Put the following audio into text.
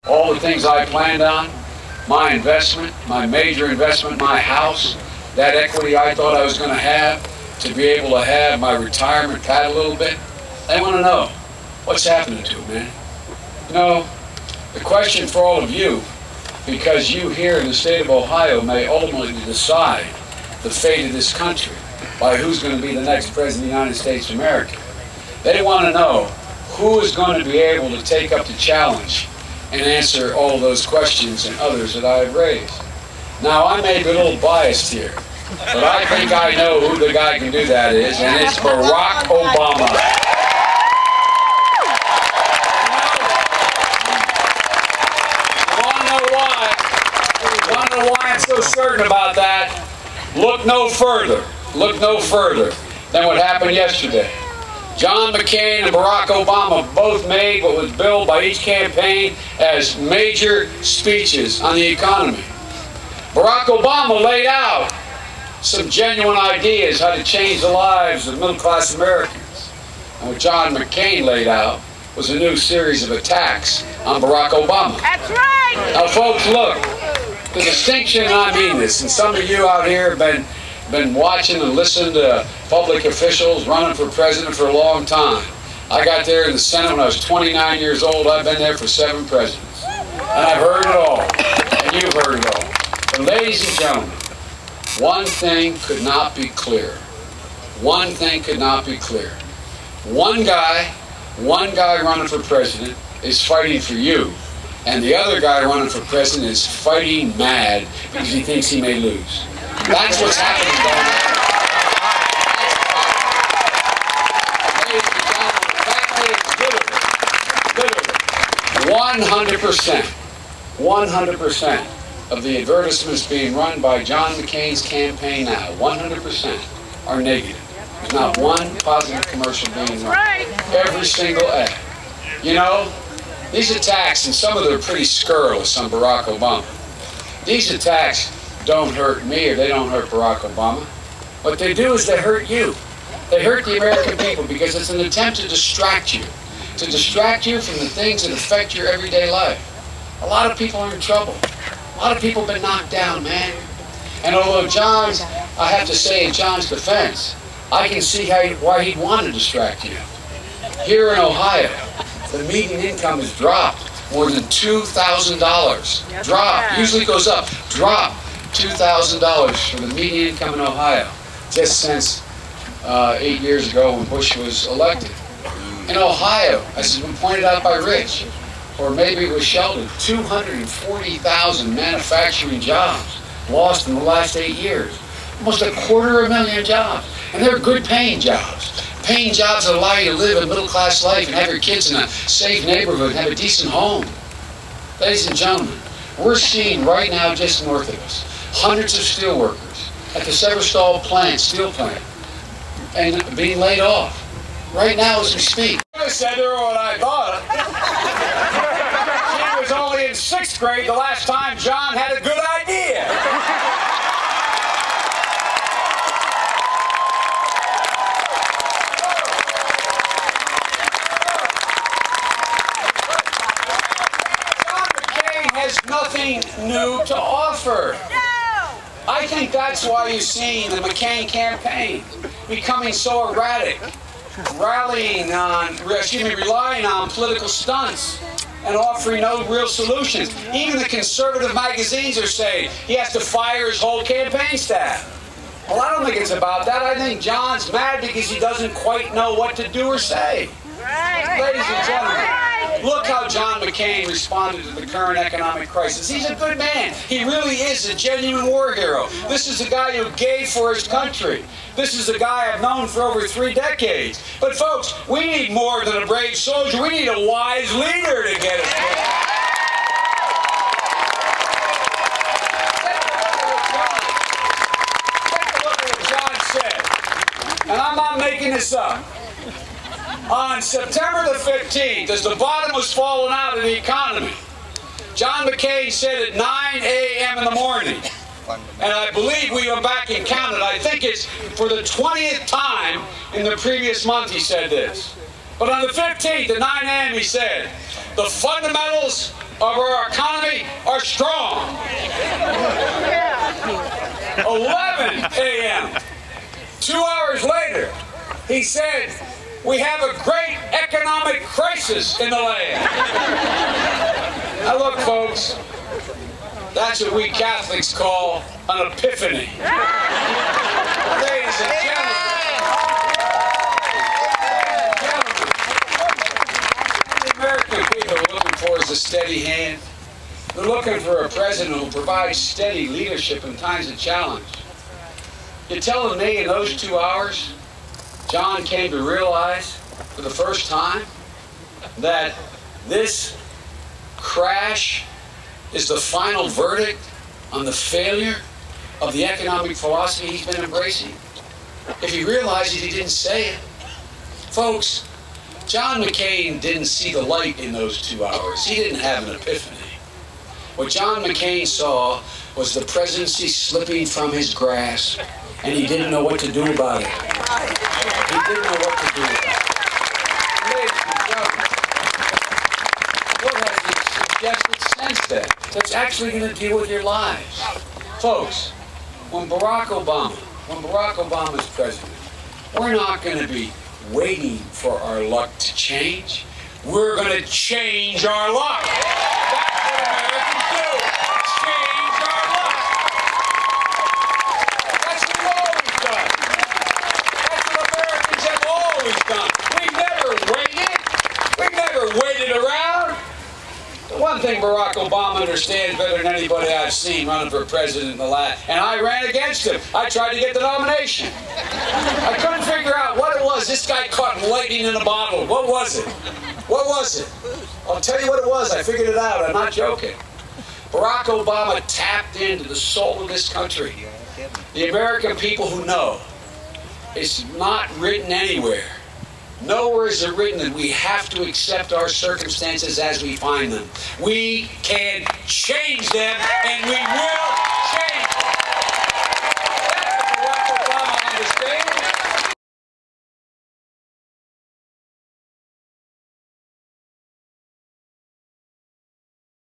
All the things I planned on, my investment, my major investment, my house, that equity I thought I was going to have to be able to have my retirement pad a little bit. They want to know what's happening to it, man. You know, the question for all of you, because you here in the state of Ohio may ultimately decide the fate of this country by who's going to be the next president of the United States of America. They want to know who is going to be able to take up the challenge and answer all of those questions and others that I have raised. Now, I may be a little biased here, but I think I know who the guy can do that is, and it's Barack Obama. You want to know why I'm so certain about that? Look no further than what happened yesterday. John McCain and Barack Obama both made what was billed by each campaign as major speeches on the economy. Barack Obama laid out some genuine ideas how to change the lives of middle-class Americans. And what John McCain laid out was a new series of attacks on Barack Obama. That's right! Now, folks, look, the distinction, and I mean this, and some of you out here have been watching and listening to public officials running for president for a long time. I got there in the Senate when I was 29 years old. I've been there for 7 presidents. And I've heard it all. And you've heard it all. But ladies and gentlemen, one thing could not be clearer. One thing could not be clearer. One guy running for president is fighting for you. And the other guy running for president is fighting mad because he thinks he may lose. That's what's happening down there. 100% of the advertisements being run by John McCain's campaign now, 100% are negative. There's not one positive commercial being run. Every single ad. You know, these attacks, and some of them are pretty scurrilous on Barack Obama. These attacks don't hurt me or they don't hurt Barack Obama. What they do is they hurt you. They hurt the American people because it's an attempt to distract you from the things that affect your everyday life. A lot of people are in trouble. A lot of people have been knocked down, man. And although I have to say in John's defense, I can see why he'd want to distract you. Here in Ohio, the median income has dropped more than $2,000. Drop, usually goes up, drop $2,000 for the median income in Ohio, just since 8 years ago when Bush was elected. In Ohio, as has been pointed out by Rich, or maybe it was Sheldon, 240,000 manufacturing jobs lost in the last 8 years. Almost 250,000 jobs. And they're good paying jobs. Paying jobs that allow you to live a middle-class life and have your kids in a safe neighborhood and have a decent home. Ladies and gentlemen, we're seeing right now just north of us hundreds of steel workers at the Severstall plant, steel plant, and being laid off right now as we speak. I said her what I thought. She was only in 6th grade the last time John had a good idea. John McCain has nothing new to offer. I think that's why you're seeing the McCain campaign becoming so erratic, relying on political stunts and offering no real solutions. Even the conservative magazines are saying he has to fire his whole campaign staff. Well, I don't think it's about that. I think John's mad because he doesn't quite know what to do or say. Ladies and gentlemen, look how John McCain responded to the current economic crisis. He's a good man. He really is a genuine war hero. This is a guy who gave for his country. This is a guy I've known for over 3 decades. But folks, we need more than a brave soldier. We need a wise leader to get us there. Take a look at what John said. And I'm not making this up. On September the 15th, as the bottom was falling out of the economy, John McCain said at 9 a.m. in the morning, and I believe we went back and counted, I think it's for the 20th time in the previous month he said this. But on the 15th at 9 a.m. he said, the fundamentals of our economy are strong. 11 a.m. 2 hours later, he said, we have a great economic crisis in the land. Now look, folks, that's what we Catholics call an epiphany. Ladies and gentlemen, the American people are looking for is a steady hand. They're looking for a president who provides steady leadership in times of challenge. You're telling me in those 2 hours, John came to realize for the first time that this crash is the final verdict on the failure of the economic philosophy he's been embracing? If he realized it, he didn't say it. Folks, John McCain didn't see the light in those 2 hours. He didn't have an epiphany. What John McCain saw was the presidency slipping from his grasp, and he didn't know what to do about it. He didn't know what to do about it. Ladies and gentlemen, what has he suggested since then that's actually going to deal with your lives? Folks, when Barack Obama is president, we're not going to be waiting for our luck to change. We're going to change our luck. That's what Americans do. Change our luck. That's what we've always done. That's what Americans have always done. We've never waited. We've never waited around. The one thing Barack Obama understands better than anybody I've seen running for president in the last, and I ran against him. I tried to get the nomination. I couldn't figure out what it was. This guy caught lightning in a bottle. What was it? What was it? I'll tell you what it was. I figured it out. I'm not joking. Barack Obama tapped into the soul of this country. The American people who know it's not written anywhere. Nowhere is it written that we have to accept our circumstances as we find them. We can change them, and we will